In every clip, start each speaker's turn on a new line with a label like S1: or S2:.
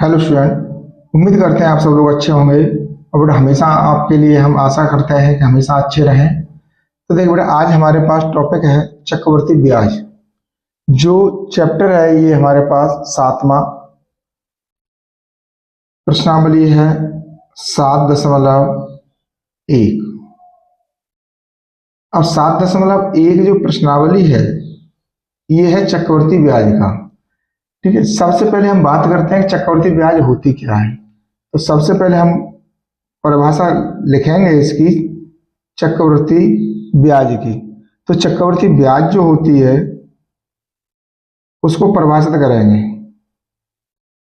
S1: Hello student. उम्मीद करते हैं आप सब लोग अच्छे होंगे और बेटा हमेशा आपके लिए हम आशा करते हैं कि हमेशा अच्छे रहें। तो देखिए बेटा, आज हमारे पास टॉपिक है चक्रवृद्धि ब्याज। जो चैप्टर है ये हमारे पास 7वां प्रश्नावली है 7.1। अब 7.1 जो प्रश्नावली है ये है चक्रवृद्धि ब्याज का। ठीक है, सबसे पहले हम बात करते हैं कि चक्रवृद्धि ब्याज होती क्या है। तो सबसे पहले हम परिभाषा लिखेंगे इसकी, चक्रवृद्धि ब्याज की। तो चक्रवृद्धि ब्याज जो होती है उसको परिभाषित करेंगे,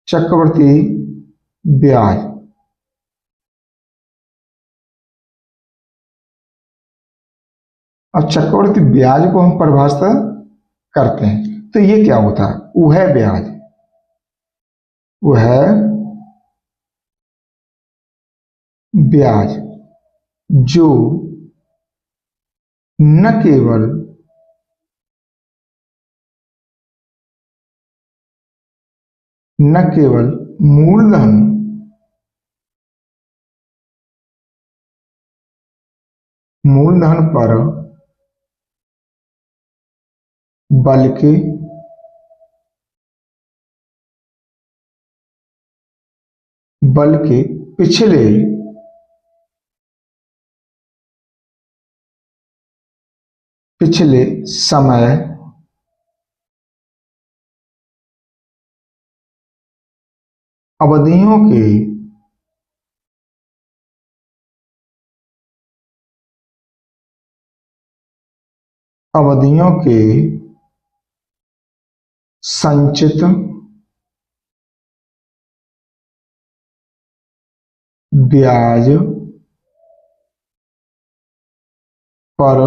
S1: चक्रवृद्धि ब्याज। अब चक्रवृद्धि ब्याज को हम परिभाषित करते हैं तो ये क्या होता है, वह ब्याज, वह ब्याज जो न केवल मूलधन पर बल्कि पिछले समय अवधियों के संचित ब्याज पर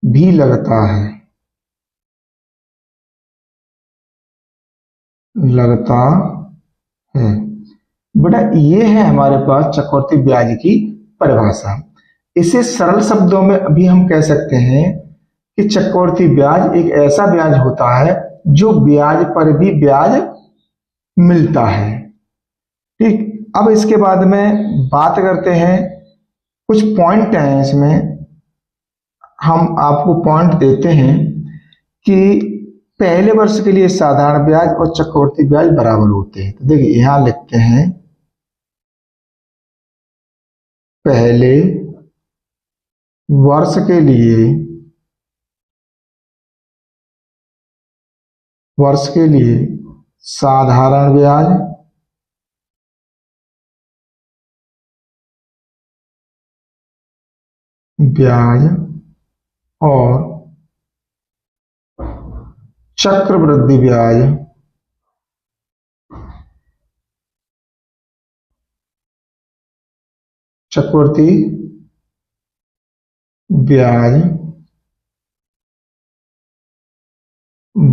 S1: भी लगता है, बेटा ये है हमारे पास चक्रवृद्धि ब्याज की परिभाषा। इसे सरल शब्दों में अभी हम कह सकते हैं कि चक्रवृद्धि ब्याज एक ऐसा ब्याज होता है जो ब्याज पर भी ब्याज मिलता है। ठीक, अब इसके बाद में बात करते हैं, कुछ पॉइंट हैं इसमें, हम आपको पॉइंट देते हैं कि पहले वर्ष के लिए साधारण ब्याज और चक्रवृद्धि ब्याज बराबर होते हैं। तो देखिए यहां लिखते हैं, पहले वर्ष के लिए साधारण ब्याज और चक्रवृद्धि ब्याज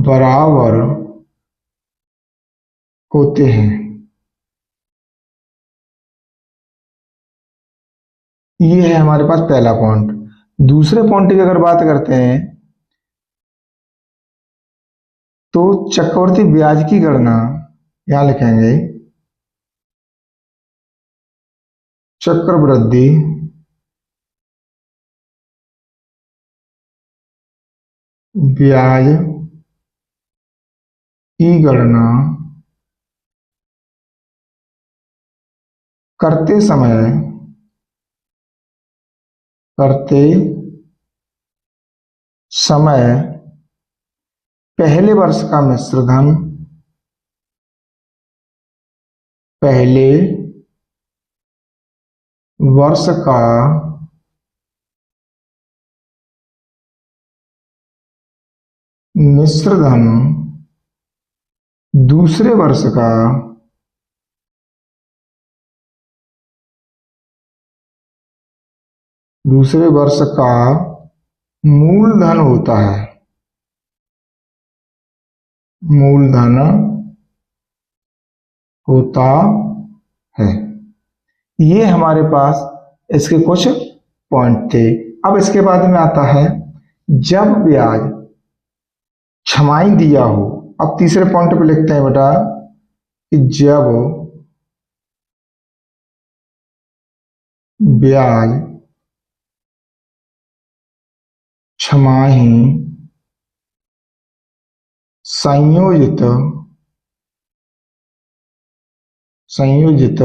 S1: बराबर होते हैं। ये है हमारे पास पहला पॉइंट। दूसरे पॉइंट की अगर बात करते हैं तो चक्रवृद्धि ब्याज की गणना यहां लिखेंगे, चक्रवृद्धि ब्याज की गणना करते समय पहले वर्ष का मिश्र धन, दूसरे वर्ष का मूलधन होता है, ये हमारे पास इसके कुछ पॉइंट थे। अब इसके बाद में आता है जब ब्याज छमाही दिया हो। अब तीसरे पॉइंट पे लिखते हैं बेटा, कि जब ब्याज छमाही संयोजित संयोजित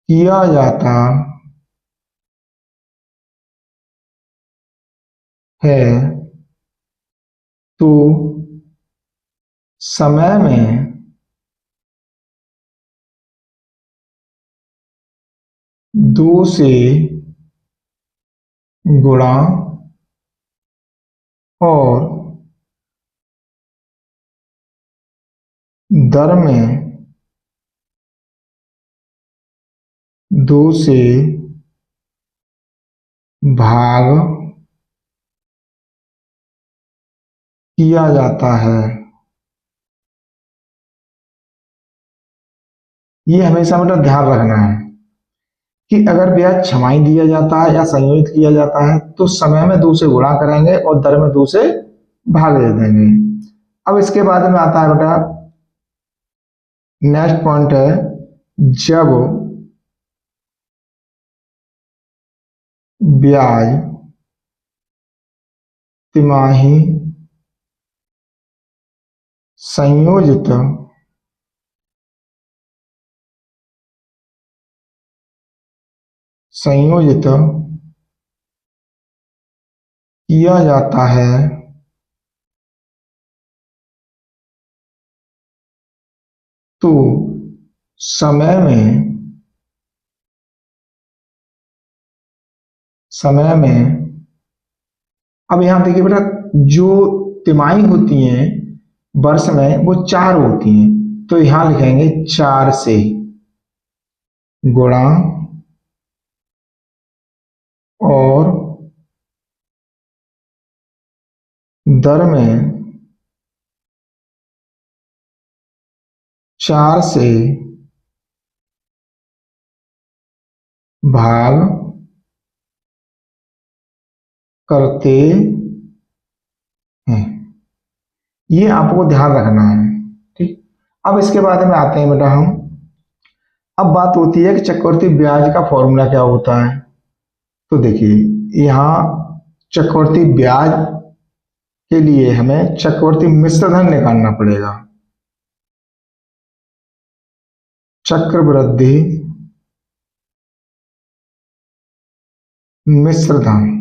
S1: किया जाता है तो समय में दो से गुणा और दर में दो से भाग किया जाता है। ये हमेशा मतलब ध्यान रखना है कि अगर ब्याज छमाही दिया जाता है या संयोजित किया जाता है तो समय में दो से गुणा करेंगे और दर में दो से भाग दे देंगे। अब इसके बाद में आता है बेटा नेक्स्ट पॉइंट है, जब ब्याज तिमाही संयोजित संयोजित किया जाता है तो समय में अब यहां देखिए बेटा, जो तिमाही होती हैं वर्ष में वो चार होती हैं, तो यहां लिखेंगे चार से गुणा और दर में चार से भाग करते हैं। ये आपको ध्यान रखना है, ठीक। अब इसके बाद में आते हैं बेटा हम, अब बात होती है कि चक्रवृद्धि ब्याज का फॉर्मूला क्या होता है। तो देखिए यहाँ चक्रवृद्धि ब्याज के लिए हमें चक्रवृद्धि मिश्रधन निकालना पड़ेगा। चक्रवृद्धि मिश्रधन,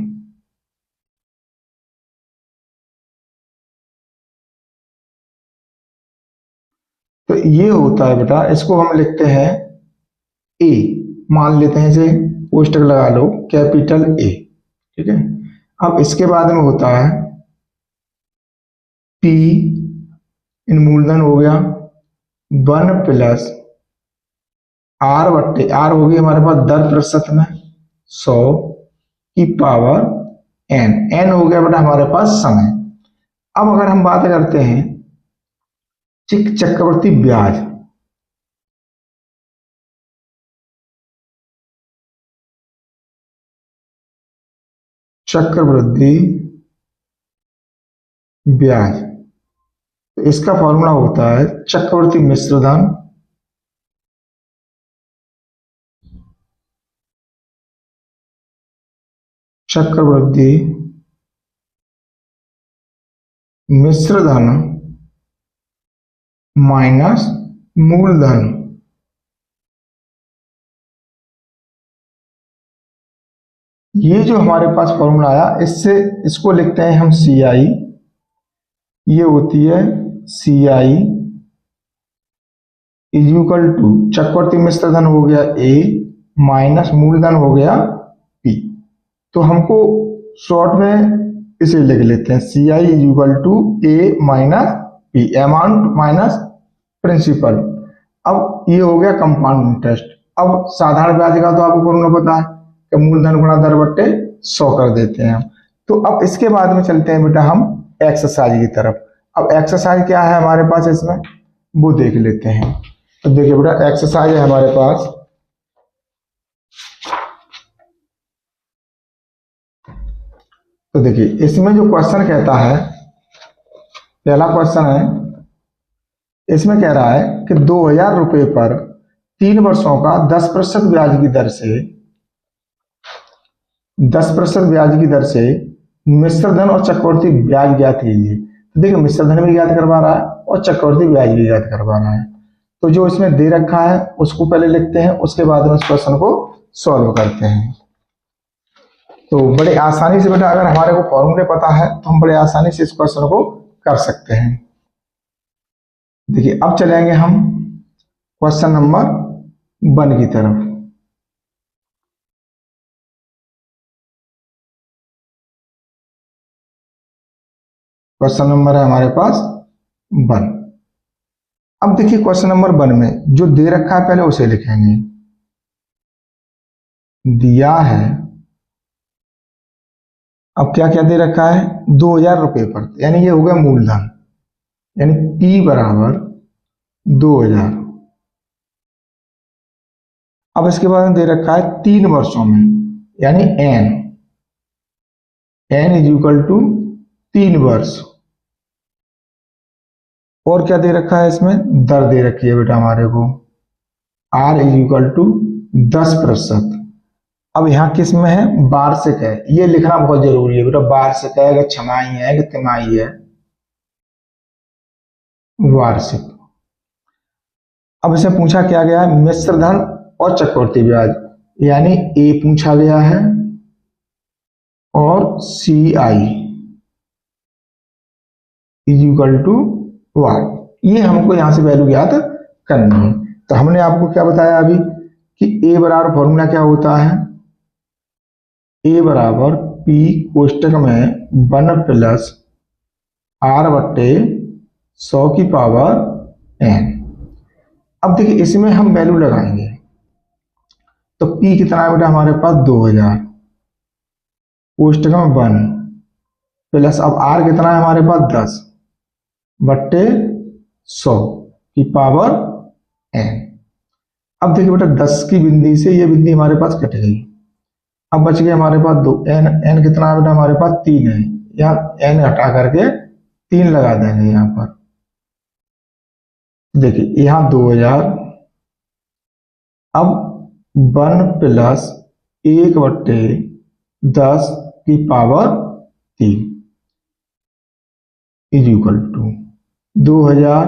S1: तो ये होता है बेटा, इसको हम लिखते हैं ए, मान लेते हैं इसे, पोस्टर लगा लो कैपिटल ए, ठीक है। अब इसके बाद में होता है पी, इन मूलधन हो गया 1 + आर बट्टे आर होगी हमारे पास दर प्रतिशत में 100 की पावर एन, एन हो गया बेटा हमारे पास समय। अब अगर हम बात करते हैं चक्रवृद्धि ब्याज, चक्रवृद्धि ब्याज, तो इसका फॉर्मूला होता है चक्रवृद्धि मिश्रधन चक्रवृद्धि मिश्रधन माइनस मूलधन। ये जो हमारे पास फॉर्मूला आया, इससे इसको लिखते हैं हम सी आई, ये होती है सी आई इज इक्वल टू चक्रवृद्धि मिश्रधन हो गया ए माइनस मूलधन हो गया पी। तो हमको शॉर्ट में इसे लिख लेते हैं C I is equal to A minus P, amount minus principal. अब ये हो गया कंपाउंड इंटरेस्ट। अब साधारण ब्याज का तो आपको फॉर्मूला पता है कि मूलधन गुणा दर बट्टे 100 कर देते हैं हम। तो अब इसके बाद में चलते हैं बेटा हम एक्सरसाइज की तरफ। अब एक्सरसाइज क्या है हमारे पास इसमें, वो देख लेते हैं। तो देखिए बेटा एक्सरसाइज है हमारे पास, तो देखिए इसमें जो क्वेश्चन कहता है, पहला क्वेश्चन है इसमें कह रहा है कि 2,000 रुपए पर 3 वर्षों का 10% ब्याज की दर से 10% ब्याज की दर से मिश्र धन और चक्रवृद्धि ब्याज ज्ञात कीजिए। तो देखिए मिश्र धन भी ज्ञात करवा रहा है और चक्रवृद्धि ब्याज भी ज्ञात करवा रहा है। तो जो इसमें दे रखा है उसको पहले लिखते हैं, उसके बाद में उस क्वेश्चन को सॉल्व करते हैं। तो बड़े आसानी से बेटा अगर हमारे को फॉर्मूले पता है तो हम बड़े आसानी से इस क्वेश्चन को कर सकते हैं। देखिए अब चलेंगे हम क्वेश्चन नंबर 1 की तरफ। क्वेश्चन नंबर है हमारे पास 1। अब देखिए क्वेश्चन नंबर 1 में जो दे रखा है पहले उसे लिखेंगे। दिया है, अब क्या क्या दे रखा है, 2,000 रुपए पर, यानी ये हो गया मूलधन, यानी P बराबर 2,000। अब इसके बाद में दे रखा है 3 वर्षों में, यानी n इज इक्वल टू 3 वर्ष। और क्या दे रखा है इसमें, दर दे रखी है बेटा हमारे को, r इज इक्वल टू 10%। अब यहाँ किस में है, वार्षिक है, ये लिखना बहुत जरूरी है बेटा। वार्षिक है कि छमाही है कि तिमाही है, वार्षिक। अब इसे पूछा क्या गया है, मिश्र धन और चक्रवृद्धि ब्याज, यानी ए पूछा गया है और CI इज इक्वल टू वाट। ये हमको यहां से वैल्यू ज्ञात करनी है। तो हमने आपको क्या बताया अभी कि ए बराबर फॉर्मूला क्या होता है, ए बराबर P कोष्टक में 1 प्लस R बट्टे 100 की पावर n। अब देखिए इसमें हम वैल्यू लगाएंगे तो P कितना है बेटा हमारे पास 2,000 कोष्टक में 1 प्लस अब R कितना है हमारे पास 10 बट्टे 100 की पावर n। अब देखिए बेटा 10 की बिंदी से ये बिंदी हमारे पास कट गई, अब बच गए हमारे पास 2, n कितना है बेटा हमारे पास 3 है, यहाँ n हटा करके 3 लगा देंगे यहाँ पर। देखिए यहाँ 2,000, अब 1 प्लस 1 बट्टे 10 की पावर 3 इज इक्वल टू 2,000।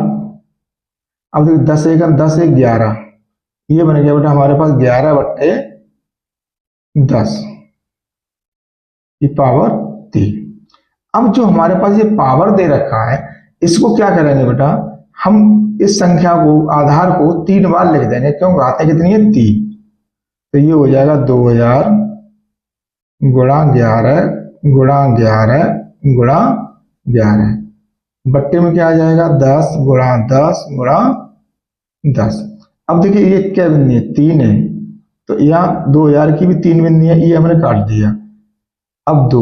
S1: अब देखिए 10 1 10 1 11, ये बन गया बेटा हमारे पास 11 बट्टे 10 की पावर 3। अब जो हमारे पास ये पावर दे रखा है इसको क्या करेंगे बेटा, हम इस संख्या को आधार को 3 बार लिख देंगे, क्यों घातें कितनी है 3। तो ये हो जाएगा 2,000 गुणा 11 गुणा 11 गुणा 11, बट्टे में क्या आ जाएगा 10 गुणा 10 गुणा 10। अब देखिए ये क्या बिंदी है 3 है, तो यहाँ 2,000 की भी 3 बिंदी है, ये हमने काट दिया। अब 2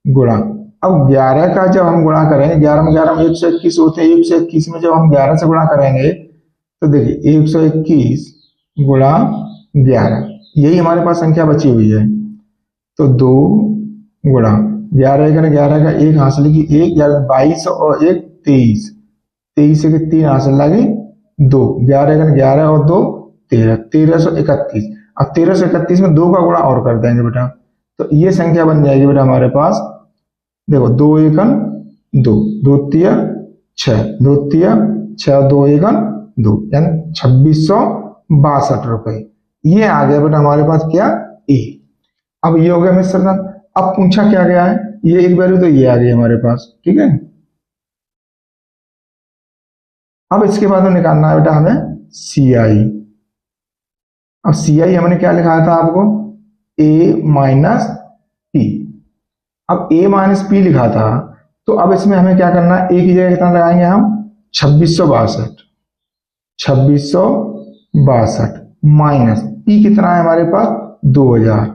S1: गुणा, अब 11 का जब हम गुणा करेंगे, 11 में 121 होते हैं, 121 में जब हम 11 से गुणा करेंगे तो देखिए 121 गुणा 11, यही हमारे पास संख्या बची हुई है। तो 2 गुणा 11 का 11 का 1 हासिल की 1, 22 और 1 23, 23 से 3 हासिल लगी 2, 11 का 11 और 2 13, 1331। अब 1331 में 2 का गुणा और कर देंगे बेटा, तो ये संख्या बन जाएगी बेटा हमारे पास, देखो 2 1 2, 2 3 6, 2 3 6, 2 1 2, यानी 2,662 रुपए। ये आ गया बेटा हमारे पास क्या, ए। अब ये हो गया मिश्र धन। अब पूछा क्या गया है, ये एक वैल्यू तो ये आ गई हमारे पास, ठीक है। अब इसके बाद में निकालना है बेटा हमें CI। अब CI हमने क्या लिखाया था आपको, A माइनस P। अब A माइनस P लिखा था, तो अब इसमें हमें क्या करना है, A की जगह कितना लगाएंगे हम 2662, 2662 माइनस P कितना है हमारे पास 2,000।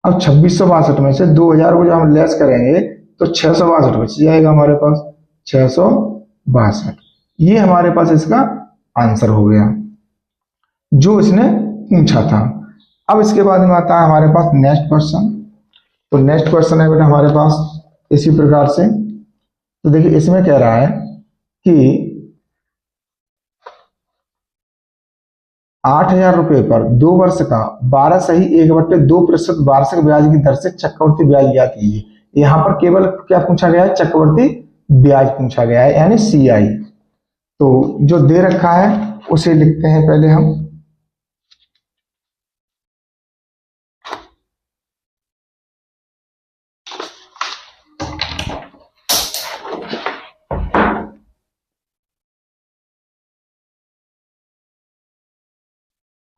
S1: अब 2662 में से 2,000 को जब हम लेस करेंगे तो 662 बच जाएगा हमारे पास, 662। ये हमारे पास इसका आंसर हो गया जो इसने पूछा था। अब इसके बाद में आता है हमारे पास नेक्स्ट क्वेश्चन। तो नेक्स्ट क्वेश्चन है बेटा हमारे पास इसी प्रकार से। तो देखिए इसमें कह रहा है कि 8,000 रुपए पर 2 वर्ष का 12.1/2% वार्षिक ब्याज की दर से चक्रवृद्धि ब्याज ज्ञात कीजिए। यहाँ पर केवल क्या पूछा गया है, चक्रवृद्धि ब्याज पूछा गया है, यानी CI। तो जो दे रखा है उसे लिखते हैं पहले हम।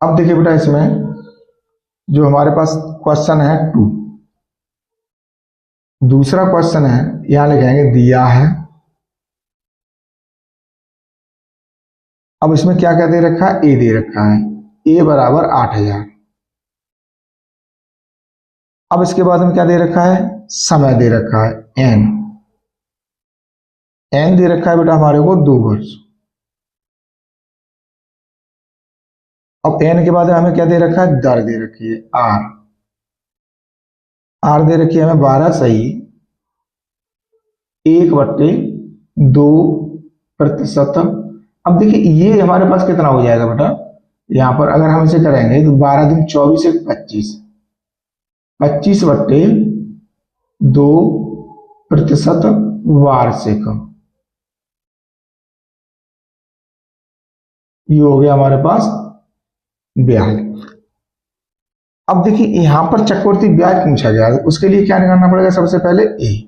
S1: अब देखिए बेटा, इसमें जो हमारे पास क्वेश्चन है 2, दूसरा क्वेश्चन है, यहां लिखेंगे दिया है। अब इसमें क्या क्या दे रखा है, ए दे रखा है, ए बराबर 8,000। अब इसके बाद में क्या दे रखा है, समय दे रखा है एन। एन दे रखा है बेटा हमारे को 2 वर्ष। अब एन के बाद हमें क्या दे रखा है, दर दे रखी है आर। आर दे रखी है हमें 12/1/2%। अब देखिए ये हमारे पास कितना हो जाएगा बेटा, यहां पर अगर हम इसे करेंगे तो 12 दूनी 24, 25, 25/2% वार्षिक। ये हो गया हमारे पास ब्याज। अब देखिए यहां पर चक्रवृद्धि ब्याज पूछा गया, उसके लिए क्या निकालना पड़ेगा, सबसे पहले ए।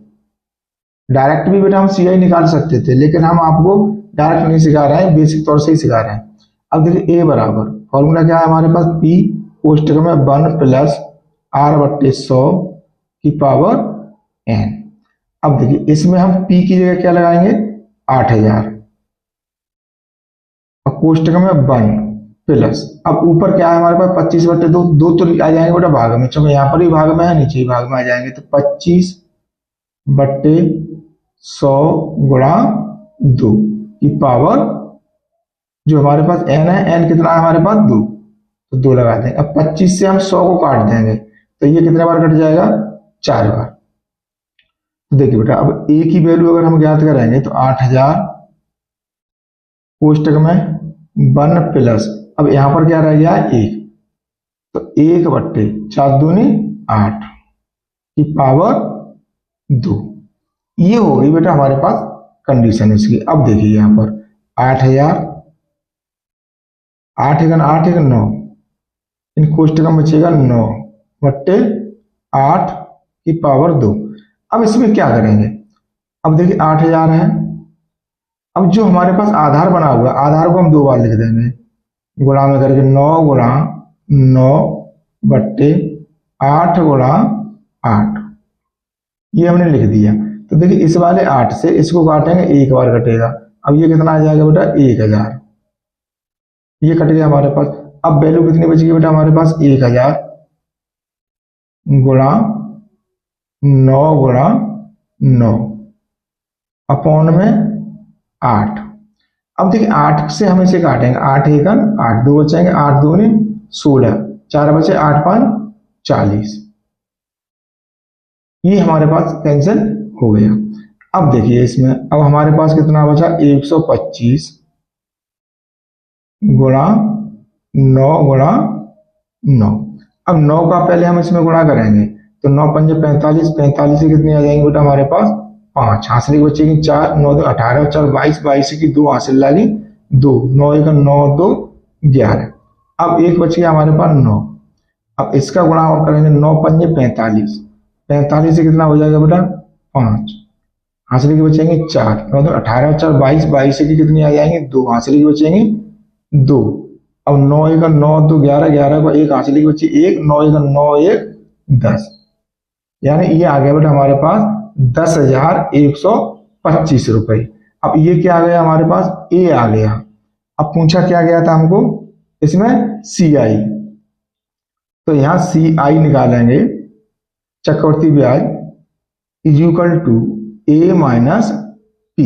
S1: डायरेक्ट भी बेटा हम CI निकाल सकते थे, लेकिन हम आपको डायरेक्ट नहीं सिखा रहे हैं, बेसिक तौर से ही सिखा रहे हैं। अब देखिए ए बराबर फॉर्मूला क्या है हमारे पास, पी कोष्टक में 1 + R/100 की पावर n। अब देखिए इसमें हम P की जगह क्या लगाएंगे, 8,000, और कोष्टक में 1 प्लस, अब ऊपर क्या है हमारे पास 25/2, 2 तो आ जाएंगे बेटा भाग में, चलो यहाँ पर ही भाग में है, नीचे ही भाग में आ जाएंगे, तो 25/100 गुणा 2 की पावर, जो हमारे पास n है, n कितना है हमारे पास 2, तो 2 लगा देंगे। अब 25 से हम 100 को काट देंगे, तो ये कितने बार कट जाएगा, 4 बार। तो देखिए बेटा अब a की वैल्यू अगर हम ज्ञात करेंगे तो 8,000 कोष्टक में 1 प्लस, अब यहां पर क्या रह गया 1, तो 1/4 दूनी 8 की पावर 2। ये हो गई बेटा हमारे पास कंडीशन इसकी। अब देखिए यहां पर 8,000, 8 × 8 = 9, इन कोष्टक में बचेगा 9/8 की पावर 2। अब इसमें क्या करेंगे, अब देखिए 8,000 है, अब जो हमारे पास आधार बना हुआ है, आधार को हम 2 बार लिख देंगे, गुणा में करके 9 × 9/8 × 8, ये हमने लिख दिया। तो देखिए इस वाले 8 से इसको काटेंगे, 1 बार कटेगा, अब ये कितना आ जाएगा बेटा 1,000, ये कट गया हमारे पास। अब वैल्यू कितनी बचेगी बेटा हमारे पास, 1,000 गुणा 9 × 9 अपॉन में 8। अब देखिए 8 से हम इसे काटेंगे, 8 × 1 = 8, 2 बचेंगे, 8 × 2 = 16, 4 बचे, 8 × 5 = 40, ये हमारे पास कैंसिल हो गया। अब देखिए इसमें अब हमारे पास कितना बचा, 125 गुणा 9 × 9। अब 9 का पहले हम इसमें गुणा करेंगे, तो 9 × 5 = 45, 45 से कितनी आ जाएंगी बेटा हमारे पास 5, हासिल की बचेगी 4, 9 × 2 = 18, 4 = 22, 22 की 2 हासिल लागी 2, 9 × 1 = 9, 2 = 11। अब एक बच गया हमारे पास 9, अब इसका गुणा और करेंगे, 9 × 5 = 45, 45 से कितना हो जाएगा बेटा 5, हासिल की बचेंगे 4, 9 × 2 = 18, 4 = 22, 22 की कितनी आ जाएंगी 2, हासिल की बचेंगी 2। अब 9 × 1 = 9, 2 = 11, 11 को 1 हासिल की बची 1, 9 × 1 = 9, 1 = 10, यानी ये आ गया बेटा हमारे पास 10,125 रुपए। अब ये क्या आ गया हमारे पास, ए आ गया। अब पूछा क्या गया था हमको इसमें, CI, तो यहां CI निकालेंगे, चक्रवृद्धि ब्याज = A - P।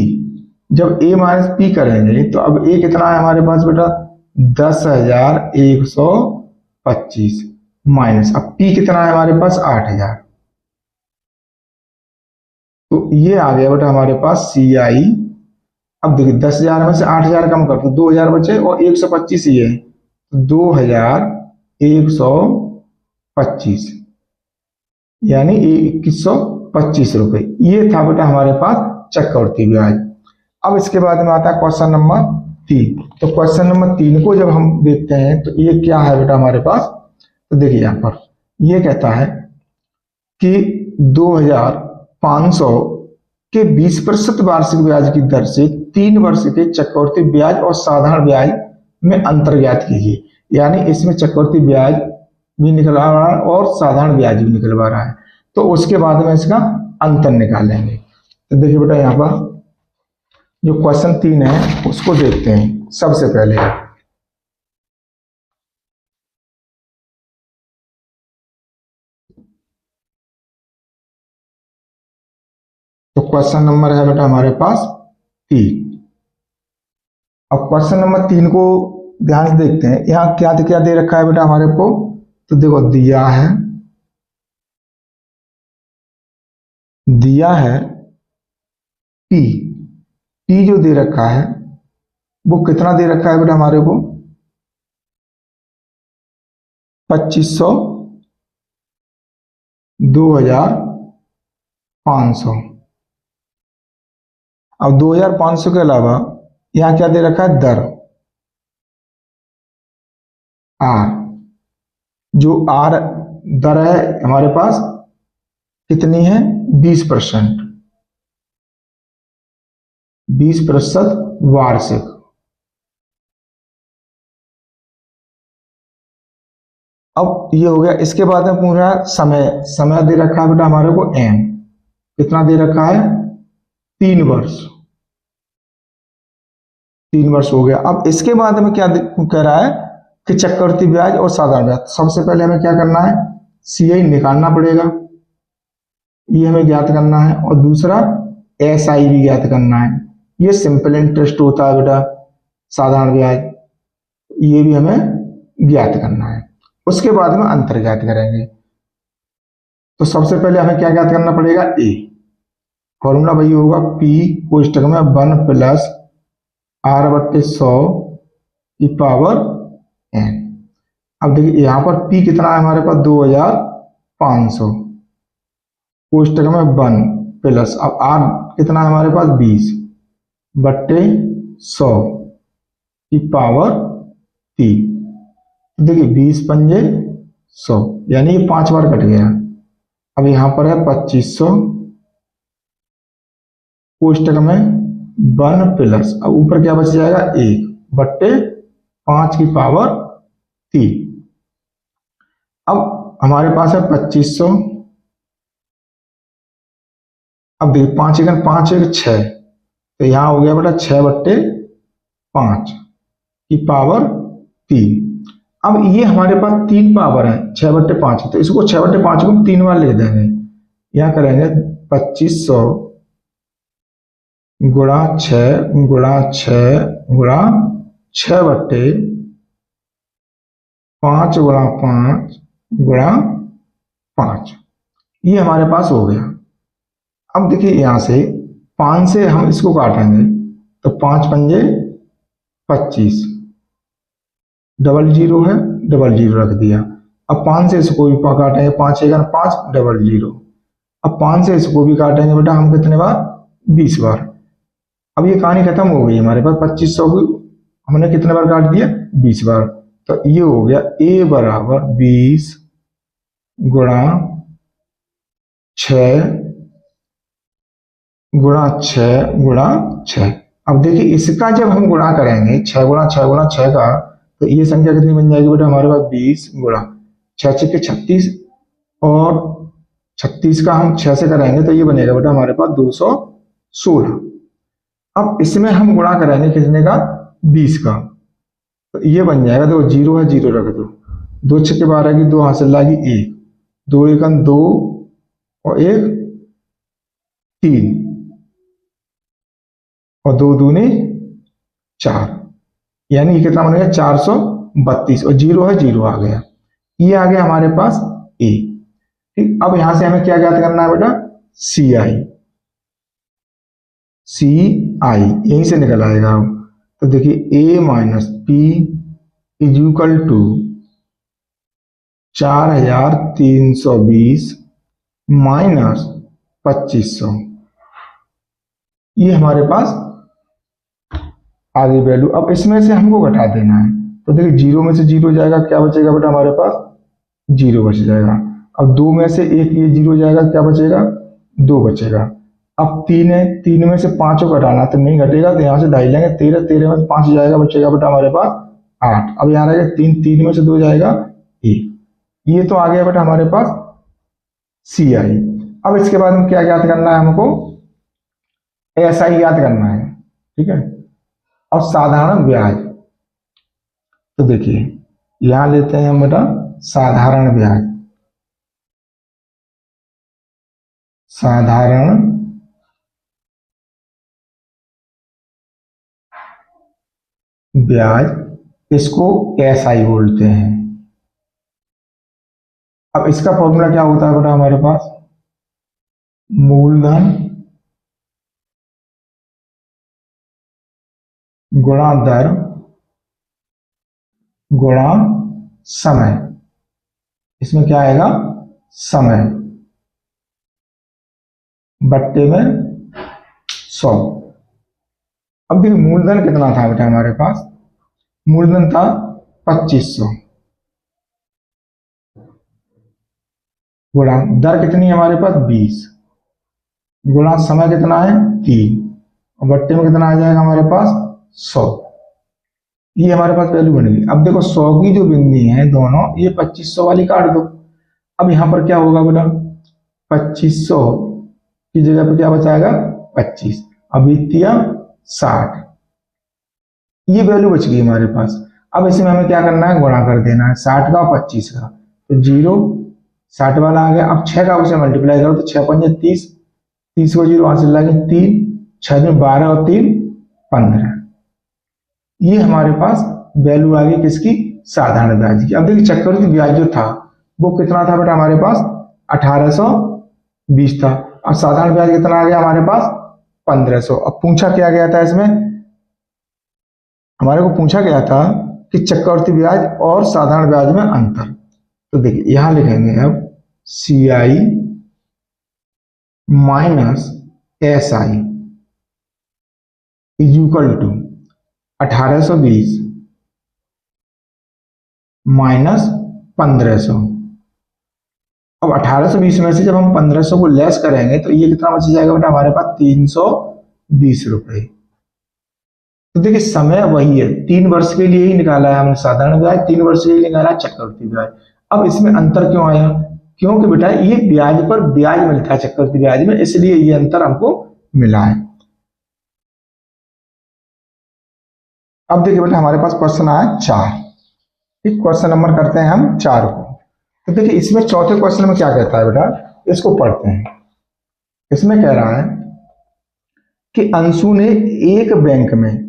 S1: जब A - P करेंगे तो अब A कितना है हमारे पास बेटा, 10,125 माइनस, अब P कितना है हमारे पास 8,000, तो ये आ गया बेटा हमारे पास CI। अब देखिए 10,000 में से 8,000 कम कर तो 2,000 बचे और 125 ही है, 2,125 यानी 2,125 रुपए। ये था बेटा हमारे पास चक्रवृद्धि ब्याज। अब इसके बाद में आता है क्वेश्चन नंबर 3। तो क्वेश्चन नंबर 3 को जब हम देखते हैं तो ये क्या है बेटा हमारे पास, तो देखिए यहाँ पर ये कहता है कि 2,500 के 20% वार्षिक ब्याज की दर से 3 वर्ष के चक्रवृद्धि ब्याज और साधारण ब्याज में अंतर ज्ञात कीजिए। यानी इसमें चक्रवृद्धि ब्याज भी निकल आ रहा है और साधारण ब्याज भी निकल आ रहा है, तो उसके बाद में इसका अंतर निकालेंगे। तो देखिए बेटा यहाँ पर जो क्वेश्चन 3 है उसको देखते हैं सबसे पहले। तो क्वेश्चन नंबर है बेटा हमारे पास 3। अब क्वेश्चन नंबर 3 को ध्यान से देखते हैं। यहाँ क्या क्या दे रखा है बेटा हमारे को, तो देखो दिया है पी। पी जो दे रखा है वो कितना दे रखा है बेटा हमारे को, 2,500, 2,500। अब 2,500 के अलावा यहां क्या दे रखा है, दर आर। जो आर दर है हमारे पास कितनी है, 20%, 20% वार्षिक। अब ये हो गया। इसके बाद में पूरा समय दे रखा है बेटा हमारे को एम। कितना दे रखा है, 3 वर्ष, 3 वर्ष हो गया। अब इसके बाद में क्या कह रहा है कि चक्रवृद्धि ब्याज और साधारण ब्याज। सबसे पहले हमें क्या करना है, सीआई निकालना पड़ेगा, ये हमें ज्ञात करना है। और दूसरा एसआई भी ज्ञात करना है। ये सिंपल इंटरेस्ट होता है बेटा, साधारण ब्याज, ये भी हमें ज्ञात करना है। उसके बाद में अंतर ज्ञात करेंगे। तो सबसे पहले हमें क्या ज्ञात करना पड़ेगा, ए। फॉर्मूला वही होगा, पी कोष्टक में 1 प्लस R/100 की पावर n। अब देखिए यहाँ पर P कितना है हमारे पास, 2,500 कोष्टक में 1 प्लस, अब R कितना है हमारे पास, 20/100 की पावर 3। देखिए 20 पंजे 100, यानी ये 5 बार कट गया। अब यहां पर है 2,500 कोष्टक में 1 प्लस, अब ऊपर क्या बच जाएगा, 1/5 की पावर 3। अब हमारे पास है 2,500। अब देखिए 5 1 5 1 6, तो यहां हो गया बेटा 6/5 की पावर 3। अब ये हमारे पास 3 पावर है, 6/5, तो इसको 6/5 को 3 बार लिख देंगे। यहां करेंगे 2,500 गुणा 6 गुणा 6 गुणा 6/5 गुणा 5 गुणा 5। ये हमारे पास हो गया। अब देखिए यहां से 5 से हम इसको काटेंगे, तो 5 पंजे 25, 00 है, 00 रख दिया। अब 5 से इसको भी काटेंगे, 5 1 5, 00। अब 5 से इसको भी काटेंगे बेटा हम कितने बार, 20 बार। अब ये कहानी खत्म हो गई हमारे पास। 2,500 को हमने कितने बार काट दिया, 20 बार। तो ये हो गया A बराबर 20 गुणा 6 गुणा 6 गुणा 6। अब देखिए इसका जब हम गुणा करेंगे 6 गुणा 6 गुणा 6 का, तो ये संख्या कितनी बन जाएगी बेटा हमारे पास, 20 गुणा 6 6 36, और 36 का हम 6 से करेंगे तो ये बनेगा बेटा हमारे पास 216। अब इसमें हम गुणा करेंगे कितने का, 20 का, तो ये बन जाएगा, देखो 0 है, 0 रख दो, 2 6 के 12 की 2 हासिल लागी 1, 2 1 2 और 1 3 और 2 दूनी 4, यानी ये कितना बनेगा, 432, और 0 है, 0 आ गया। ये आ गया हमारे पास ए। ठीक, अब यहां से हमें क्या ज्ञात करना है बेटा, सी आई। सी आई, यहीं से निकल आएगा। तो देखिए A minus P is equal to 4320 minus 2500। ये हमारे पास आ गई वैल्यू। अब इसमें से हमको घटा देना है। तो देखिए जीरो में से जीरो जाएगा, क्या बचेगा बेटा हमारे पास? जीरो बच जाएगा। अब दो में से एक ये जीरो जाएगा, क्या बचेगा? दो बचेगा। अब तीन है, तीन में से पांचों घटाना तो नहीं घटेगा, तो यहाँ से ढाई लेंगे, तेरह, तेरह में से पांच जाएगा, बचेगा बेटा हमारे पास आठ। अब यहाँ रहेगा तीन, तीन में से दो जाएगा एक। ये तो आ गया बेटा हमारे पास सी आई। अब इसके बाद में क्या याद करना है हमको? ऐसा ही याद करना है, ठीक है। और साधारण ब्याज, तो देखिए यहां लेते हैं हम बेटा साधारण ब्याज। साधारण ब्याज, इसको एसआई बोलते हैं। अब इसका फॉर्मूला क्या होता है बेटा हमारे पास? मूलधन गुणा दर गुणा समय। इसमें क्या आएगा? समय बट्टे में 100। अब देखिए मूलधन कितना था बेटा हमारे पास? मूलधन था 2500 गुणा दर कितनी है हमारे पास? 20 गुणा समय कितना है? 3 और बट्टे में कितना आ जाएगा हमारे पास? 100। ये हमारे पास वैल्यू बन गई। अब देखो 100 की जो बिंदी है दोनों, ये 2500 वाली काट दो। अब यहां पर क्या होगा बेटा? 2500 की जगह पर क्या बचाएगा? 25। अब वित्तीय 60, ये वैल्यू बच गई हमारे पास। अब इसमें हमें क्या करना है? गुणा कर देना है 60 का और 25 का। तो जीरो 60 वाला आ गया। अब 6 का उसे मल्टीप्लाई करो तो 6 पंजे 30, 30 को जीरो हासिल लगे 3, 6 में 12 और 3 15। ये हमारे पास वैल्यू आ गई किसकी? साधारण ब्याज की। अब देखिए चक्रवृद्धि ब्याज जो था वो कितना था बेटा हमारे पास? 1820 था। और साधारण ब्याज कितना आ गया हमारे पास? 1500। अब पूछा क्या गया था इसमें? हमारे को पूछा गया था कि चक्रवृद्धि ब्याज और साधारण ब्याज में अंतर। तो देखिए यहां लिखेंगे अब C I minus S I is equal to 1820 minus 1500। अब 1820 में से जब हम 1500 को लेस करेंगे तो ये कितना बच जाएगा बेटा हमारे पास? 320 रुपए। तो देखिए समय वही है, 3 वर्ष के लिए ही निकाला है हमने साधारण ब्याज, 3 वर्ष के लिए निकाला है चक्रवृद्धि ब्याज। अब इसमें अंतर क्यों आया? क्योंकि बेटा ये ब्याज पर ब्याज मिलता है चक्रवृद्धि ब्याज में, इसलिए ये अंतर हमको मिला है। अब देखिए बेटा हमारे पास क्वेश्चन आया 4। ठीक, क्वेश्चन नंबर करते हैं हम 4 को। तो देखिए इसमें चौथे क्वेश्चन में क्या कहता है बेटा, इसको पढ़ते हैं। इसमें कह रहा है कि अंशु ने एक बैंक में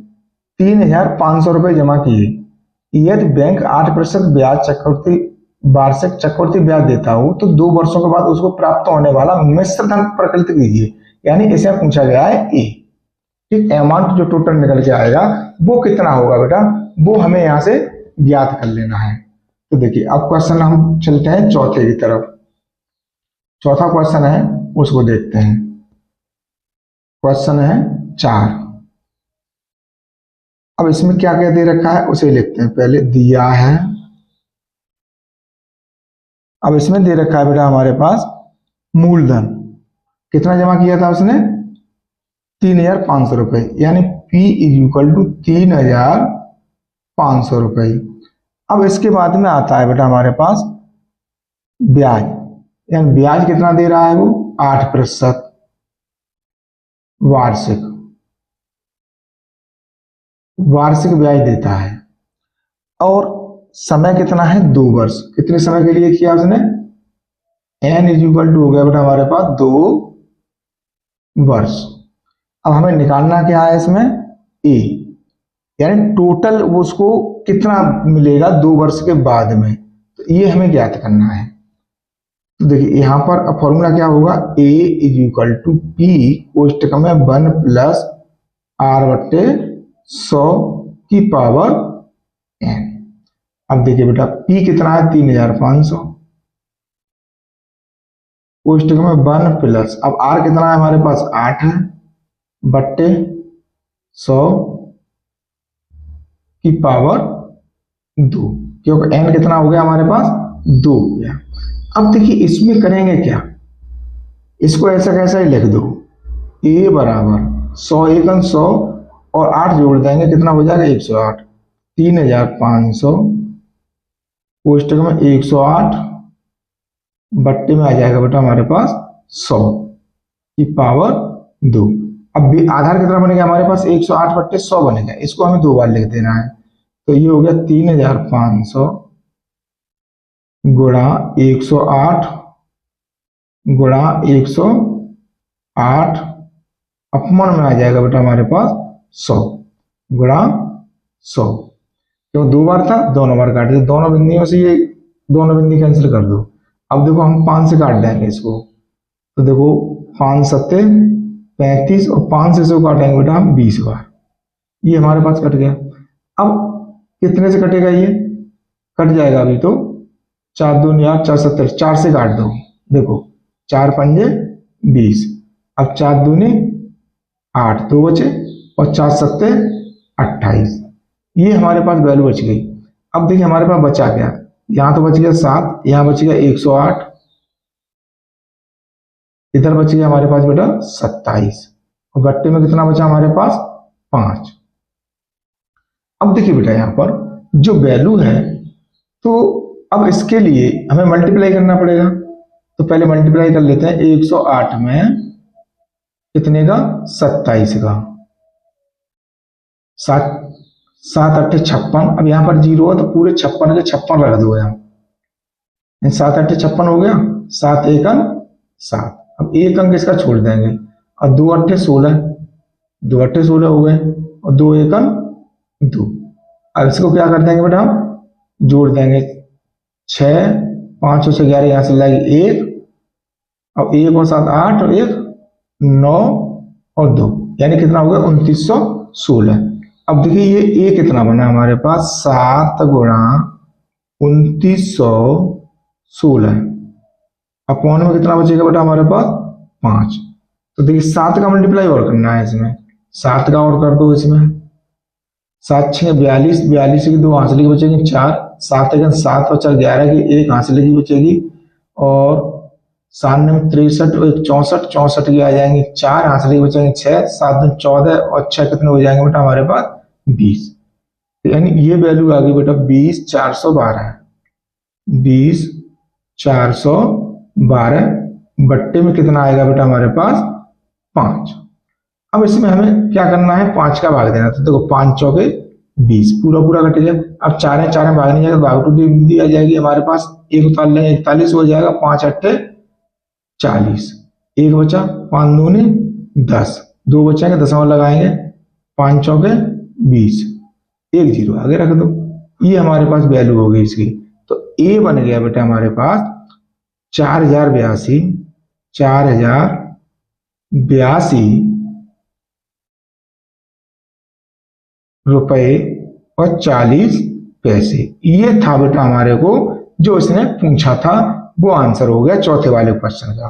S1: 3500 रुपए जमा किए। यदि बैंक 8% ब्याज चक्रवृद्धि वार्षिक चक्रवृद्धि ब्याज देता हो तो 2 वर्षों के बाद उसको प्राप्त होने वाला मिश्र धन प्रकलित कीजिए। यानी इसे पूछा गया है ए। ठीक, अमाउंट जो टोटल निकल के आएगा वो कितना होगा बेटा, वो हमें यहां से ज्ञात कर लेना है। तो देखिए अब क्वेश्चन हम चलते हैं चौथे की तरफ। चौथा क्वेश्चन है उसको देखते हैं। क्वेश्चन है 4। अब इसमें क्या क्या दे रखा है उसे लिखते हैं। पहले दिया है, अब इसमें दे रखा है बेटा हमारे पास मूलधन कितना जमा किया था उसने? 3500 रुपए, यानी P इज इक्वल टू 3500 रुपए। अब इसके बाद में आता है बेटा हमारे पास ब्याज, यानी ब्याज कितना दे रहा है वो? 8% वार्षिक, वार्षिक ब्याज देता है। और समय कितना है? 2 वर्ष। कितने समय के लिए किया उसने? एन इज इक्वल टू हो गया बेटा हमारे पास 2 वर्ष। अब हमें निकालना क्या है इसमें? ए, यानी टोटल उसको कितना मिलेगा 2 वर्ष के बाद में, तो ये हमें ज्ञात करना है। तो देखिए यहाँ पर अब फॉर्मूला क्या होगा, ए इज इक्वल टू पी कोष्टक में 1 प्लस आर बट्टे 100 की पावर एन। अब देखिए बेटा पी कितना है 3500 कोष्टक में 1 प्लस, अब आर कितना है हमारे पास 8 है बट्टे 100 की पावर 2, क्योंकि एन कितना हो गया हमारे पास 2 हो गया। अब देखिए इसमें करेंगे क्या, इसको ऐसा कैसा ही लिख दो, ए बराबर 100 एकन 100 और 8 जोड़ देंगे कितना हो जाएगा 108, 3500 कोष्टक में 108 बट्टे में आ जाएगा बेटा हमारे पास 100 की पावर 2। अब भी आधार कितना बनेगा हमारे पास 108 बट्टे 100 बनेगा, इसको हमें 2 बार लिख देना है, तो ये हो गया 3500 गुणा 108 गुणा 108 अपमान में आ जाएगा बेटा हमारे पास 100 गुणा 100, क्यों 2 बार था, दोनों बार काट दिया, दोनों बिंदियों से ये दोनों बिंदी कैंसिल कर दो। अब देखो हम 5 से काट देंगे इसको, तो देखो 5 सत्ते 35 और 5 से इसको काटेंगे बेटा हम 20 बार, ये हमारे पास कट गया। अब कितने से कटेगा, ये कट जाएगा अभी तो 4 दूनी 8 4 70, 4 से काट दो, देखो 4 पंजे 20, अब 4 दूनी 8 2 बचे और 4 सत्ते 28, ये हमारे पास वैल्यू बच गई। अब देखिए हमारे पास बचा क्या, यहाँ तो बच गया 7, यहाँ बच गया 108, इधर बच गया हमारे पास बेटा 27 और गट्टे में कितना बचा हमारे पास 5। अब देखिए बेटा यहाँ पर जो वैल्यू है, तो अब इसके लिए हमें मल्टीप्लाई करना पड़ेगा, तो पहले मल्टीप्लाई कर लेते हैं 108 में कितने का 27 का, 7 7 8 56, अब यहाँ पर 0 है तो पूरे 56 के 56 रख दो यहाँ, 7 8 56 हो गया, 7 एकन 7, अब एक अंक इसका छोड़ देंगे और 2 8 16, 2 8 16 हो गए और 2 एकन 2। अब इसको क्या कर देंगे बेटा हम जोड़ देंगे, 6 5 और 6 11, यहाँ से लाएगी 1, अब 1 और 7 8 और 1 9 और 2, यानी कितना हो गया 2916। अब देखिए ये ए कितना बना हमारे पास 7 गुणा 2916, अपॉन में कितना बचेगा बेटा हमारे पास 5। तो देखिए 7 का मल्टीप्लाई और करना है इसमें, 7 का और कर दो इसमें, 7 6 42, 42 की 2 हासिल की बचेगी 4, 7 एक 7 और 4 11 की 1 हासिल की बचेगी, और 7 में 63 और 1 64, 64 की आ जाएंगी 4 हासिल की बचेंगे 6, 7 में 14 और 6 कितने हो जाएंगे बेटा हमारे पास 20, यानी ये वैल्यू आ गई बेटा 20412, 20412 बट्टे में कितना आएगा बेटा हमारे पास 5। अब इसमें हमें क्या करना है 5 का भाग देना, तो देखो 5 चौके 20 पूरा पूरा कट जाए, अब 4 है 4 में भाग नहीं जाएगा, भाग टू बिंदी आ जाएगी हमारे पास, 1 उतार लेंगे 41 हो जाएगा, 5 8 40, 1 बचा 5 दूनी 10, 2 बचेंगे 10 लगाएंगे, 5 चौके 20, 1 0 आगे रख दो, ये हमारे पास वैल्यू हो गई इसकी। तो ए बन गया बेटा हमारे पास 4082 रुपए और 40 पैसे, ये था बेटा हमारे को जो इसने पूछा था, वो आंसर हो गया चौथे वाले क्वेश्चन का।